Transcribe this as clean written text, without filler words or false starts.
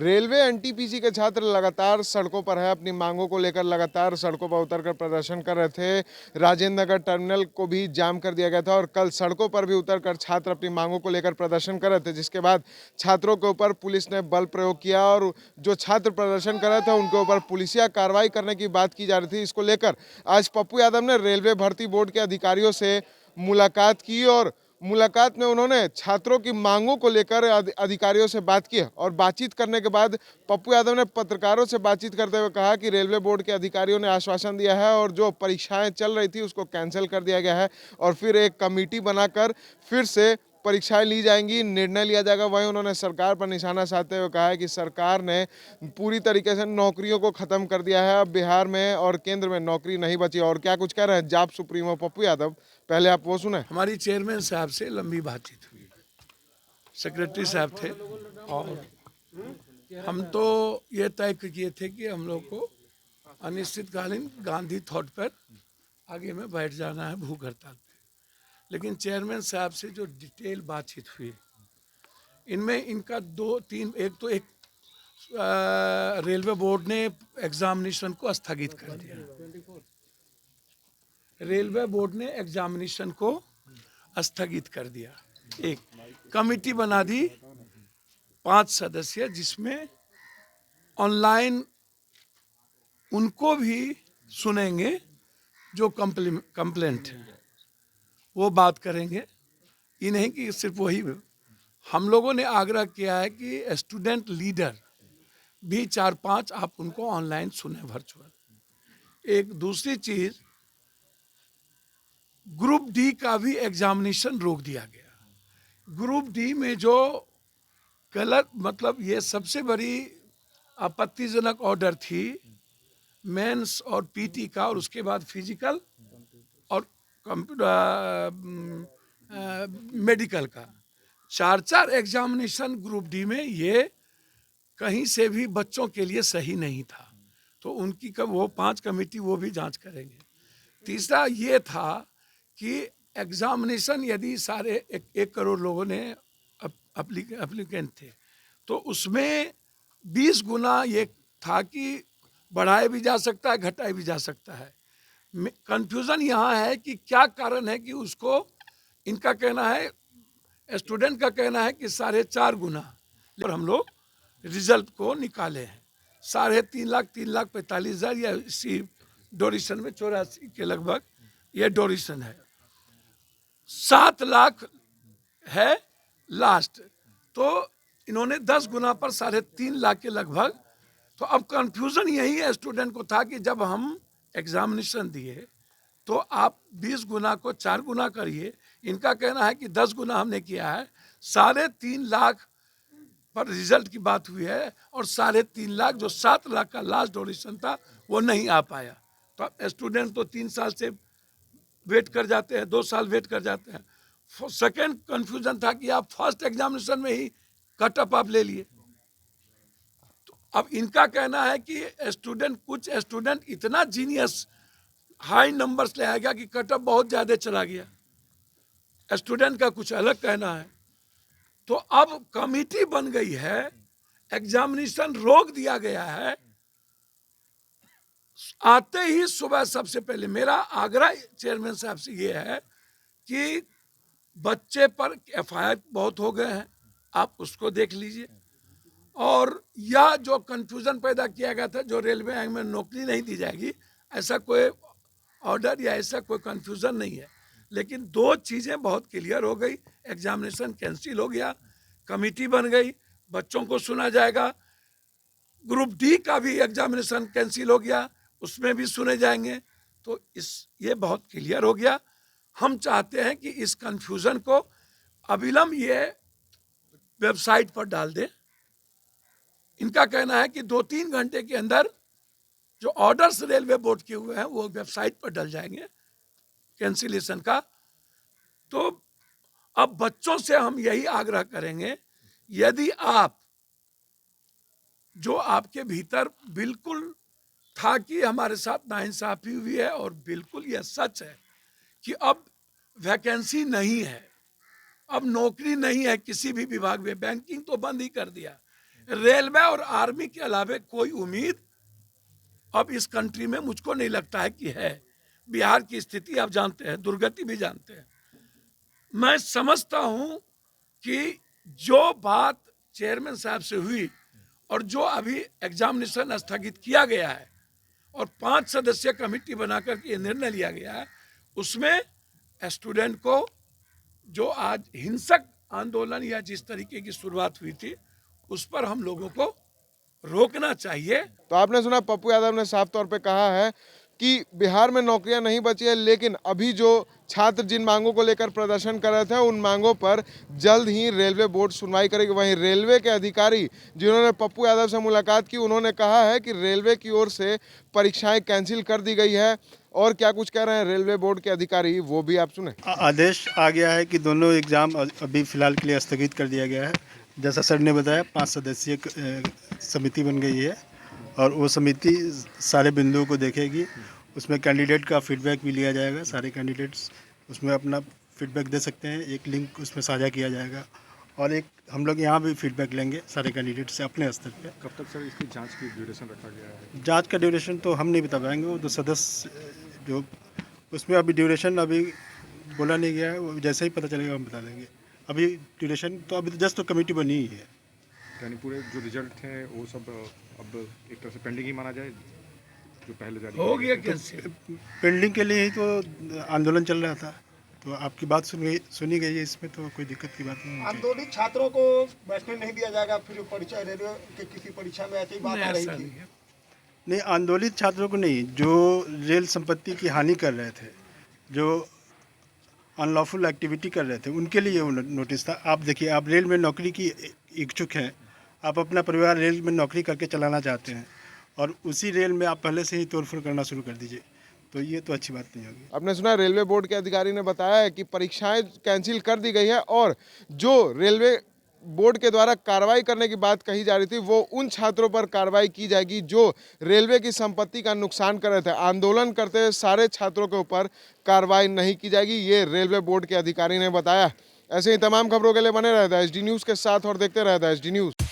Railway NTPC के छात्र लगातार सड़कों पर है, अपनी मांगों को लेकर लगातार सड़कों पर उतरकर प्रदर्शन कर रहे थे। राजेंद्र नगर टर्मिनल को भी जाम कर दिया गया था और कल सड़कों पर भी उतरकर छात्र अपनी मांगों को लेकर प्रदर्शन कर रहे थे, जिसके बाद छात्रों के ऊपर पुलिस ने बल प्रयोग किया और जो छात्र प्रदर्शन कर रहे थे उनके ऊपर पुलिसिया कार्रवाई करने की बात की जा रही थी। इसको लेकर आज पप्पू यादव ने रेलवे भर्ती बोर्ड के अधिकारियों से मुलाकात की और मुलाकात में उन्होंने छात्रों की मांगों को लेकर अधिकारियों से बात की और बातचीत करने के बाद पप्पू यादव ने पत्रकारों से बातचीत करते हुए कहा कि रेलवे बोर्ड के अधिकारियों ने आश्वासन दिया है और जो परीक्षाएं चल रही थी उसको कैंसिल कर दिया गया है और फिर एक कमेटी बनाकर फिर से परीक्षाएं ली जाएंगी, निर्णय लिया जाएगा। वहीं उन्होंने सरकार पर निशाना साधते हुए कहा है कि सरकार ने पूरी तरीके से नौकरियों को खत्म कर दिया है, अब बिहार में और केंद्र में नौकरी नहीं बची। और क्या कुछ कह रहे हैं जाप सुप्रीमो पप्पू यादव, पहले आप वो सुने। हमारी चेयरमैन साहब से लंबी बातचीत हुई, सेक्रेटरी साहब थे और हम तो ये तय किए थे कि हम लोग को अनिश्चितकालीन गांधी थॉट पर आगे में बैठ जाना है भूख हड़ताल पे। लेकिन चेयरमैन साहब से जो डिटेल बातचीत हुई, इनमें इनका दो तीन, एक रेलवे बोर्ड ने एग्जामिनेशन को स्थगित कर दिया। रेलवे बोर्ड ने एग्जामिनेशन को स्थगित कर दिया। एक कमेटी बना दी 5 सदस्य, जिसमें ऑनलाइन उनको भी सुनेंगे जो कंप्लेंट है, वो बात करेंगे। ये नहीं कि सिर्फ वही, हम लोगों ने आग्रह किया है कि स्टूडेंट लीडर भी 4-5 आप उनको ऑनलाइन सुने, वर्चुअल। एक दूसरी चीज, ग्रुप डी का भी एग्जामिनेशन रोक दिया गया। ग्रुप डी में जो गलत, मतलब ये सबसे बड़ी आपत्तिजनक ऑर्डर थी मेंस और पीटी का, और उसके बाद फिजिकल और मेडिकल का 4-4 एग्जामिनेशन ग्रुप डी में, ये कहीं से भी बच्चों के लिए सही नहीं था। तो उनकी वो 5 कमेटी वो भी जांच करेंगे। तीसरा ये था कि एग्जामिनेशन यदि सारे 1 करोड़ लोगों ने एप्लीकेंट थे, तो उसमें 20 गुना ये था कि बढ़ाया भी जा सकता है, घटाया भी जा सकता है। कंफ्यूजन यहाँ है कि क्या कारण है कि उसको, इनका कहना है, स्टूडेंट का कहना है कि 4.5 गुना, और हम लोग रिजल्ट को निकाले हैं 3.5 लाख, 3,45,000 या इसी डोरेशन में 84 के लगभग ये डोरेशन है। 7 लाख है लास्ट, तो इन्होंने 10 गुना पर 3.5 लाख के लगभग। तो अब कंफ्यूजन यही है स्टूडेंट को था कि जब हम एग्जामिनेशन दिए तो आप 20 गुना को 4 गुना करिए। इनका कहना है कि 10 गुना हमने किया है, 3.5 लाख पर रिजल्ट की बात हुई है और 3.5 लाख जो 7 लाख का लास्ट डोरेशन था वो नहीं आ पाया। तो स्टूडेंट तो 3 साल से वेट कर जाते हैं, 2 साल वेट कर जाते हैं। सेकेंड कंफ्यूजन था कि आप फर्स्ट एग्जामिनेशन में ही कट ऑफ आप ले लिए। तो अब इनका कहना है कि कुछ स्टूडेंट इतना जीनियस हाई नंबर्स ले आ गया कि कट ऑफ बहुत ज्यादा चला गया। स्टूडेंट का कुछ अलग कहना है। तो अब कमेटी बन गई है, एग्जामिनेशन रोक दिया गया है। आते ही सुबह सबसे पहले मेरा आग्रह चेयरमैन साहब से ये है कि बच्चे पर एफआईआर बहुत हो गए हैं, आप उसको देख लीजिए। और यह जो कंफ्यूजन पैदा किया गया था, जो रेलवे एक्ट में नौकरी नहीं दी जाएगी, ऐसा कोई ऑर्डर या ऐसा कोई कंफ्यूजन नहीं है। लेकिन 2 चीजें बहुत क्लियर हो गई, एग्जामिनेशन कैंसिल हो गया, कमेटी बन गई, बच्चों को सुना जाएगा। ग्रुप डी का भी एग्जामिनेशन कैंसिल हो गया, उसमें भी सुने जाएंगे। तो ये बहुत क्लियर हो गया। हम चाहते हैं कि इस कंफ्यूजन को अविलंब ये वेबसाइट पर डाल दें। इनका कहना है कि 2-3 घंटे के अंदर जो ऑर्डर्स रेलवे बोर्ड के हुए हैं वो वेबसाइट पर डल जाएंगे कैंसिलेशन का। तो अब बच्चों से हम यही आग्रह करेंगे, यदि आप, जो आपके भीतर बिल्कुल था कि हमारे साथ नाइंसाफी हुई है और बिल्कुल यह सच है कि अब वैकेंसी नहीं है, अब नौकरी नहीं है किसी भी विभाग में, बैंकिंग तो बंद ही कर दिया, रेलवे और आर्मी के अलावे कोई उम्मीद अब इस कंट्री में मुझको नहीं लगता है कि है। बिहार की स्थिति आप जानते हैं, दुर्गति भी जानते हैं। मैं समझता हूं कि जो बात चेयरमैन साहब से हुई और जो अभी एग्जामिनेशन स्थगित किया गया है और 5 सदस्यीय कमेटी बनाकर के निर्णय लिया गया है, उसमें स्टूडेंट को जो आज हिंसक आंदोलन या जिस तरीके की शुरुआत हुई थी उस पर हम लोगों को रोकना चाहिए। तो आपने सुना पप्पू यादव ने साफ तौर पे कहा है कि बिहार में नौकरियां नहीं बची है, लेकिन अभी जो छात्र जिन मांगों को लेकर प्रदर्शन कर रहे थे उन मांगों पर जल्द ही रेलवे बोर्ड सुनवाई करेगी। वहीं रेलवे के अधिकारी जिन्होंने पप्पू यादव से मुलाकात की, उन्होंने कहा है कि रेलवे की ओर से परीक्षाएं कैंसिल कर दी गई है। और क्या कुछ कह रहे हैं रेलवे बोर्ड के अधिकारी, वो भी आप सुने। आदेश आ गया है कि दोनों एग्ज़ाम अभी फ़िलहाल के लिए स्थगित कर दिया गया है। जैसा सर ने बताया 5 सदस्यीय समिति बन गई है और वो समिति सारे बिंदुओं को देखेगी। उसमें कैंडिडेट का फीडबैक भी लिया जाएगा। सारे कैंडिडेट्स उसमें अपना फीडबैक दे सकते हैं। एक लिंक उसमें साझा किया जाएगा और एक हम लोग यहाँ भी फीडबैक लेंगे सारे कैंडिडेट से अपने स्तर पे। कब तक सर इसकी जांच की ड्यूरेशन रखा गया है? जांच का ड्यूरेशन तो हम नहीं बता पाएंगे, वो तो सदस्य जो उसमें अभी ड्यूरेशन अभी बोला नहीं गया है, वो जैसे ही पता चलेगा हम बता देंगे। अभी ड्यूरेशन तो अभी जस्ट तो कमेटी बनी ही है। यानी पूरे जो रिजल्ट हैं वो सब अब एक तरह से पेंडिंग ही माना जाए, जो पहले जारी हो गया कैसे? पेंडिंग के लिए ही तो आंदोलन चल रहा था, तो आपकी बात सुनी गई है, इसमें तो कोई दिक्कत की बात नहीं है। आंदोलित छात्रों को बैठने नहीं दिया जाएगा फिर परीक्षा रेलवे के किसी परीक्षा में ऐसी बात आ रही थी। नहीं, आंदोलित छात्रों को नहीं, जो रेल संपत्ति की हानि कर रहे थे, जो अनलॉफुल एक्टिविटी कर रहे थे, उनके लिए वो नोटिस था। आप देखिए, आप रेल में नौकरी की इच्छुक हैं, आप अपना परिवार रेल में नौकरी करके चलाना चाहते हैं और उसी रेल में आप पहले से ही तोड़फोड़ करना शुरू कर दीजिए, तो ये तो अच्छी बात नहीं होगी। आपने सुना रेलवे बोर्ड के अधिकारी ने बताया है कि परीक्षाएं कैंसिल कर दी गई है और जो रेलवे बोर्ड के द्वारा कार्रवाई करने की बात कही जा रही थी वो उन छात्रों पर कार्रवाई की जाएगी जो रेलवे की संपत्ति का नुकसान कर रहे थे। आंदोलन करते हुए सारे छात्रों के ऊपर कार्रवाई नहीं की जाएगी, ये रेलवे बोर्ड के अधिकारी ने बताया। ऐसे ही तमाम खबरों के लिए बने रहता है एसडी न्यूज़ के साथ और देखते रहता है एसडी न्यूज़।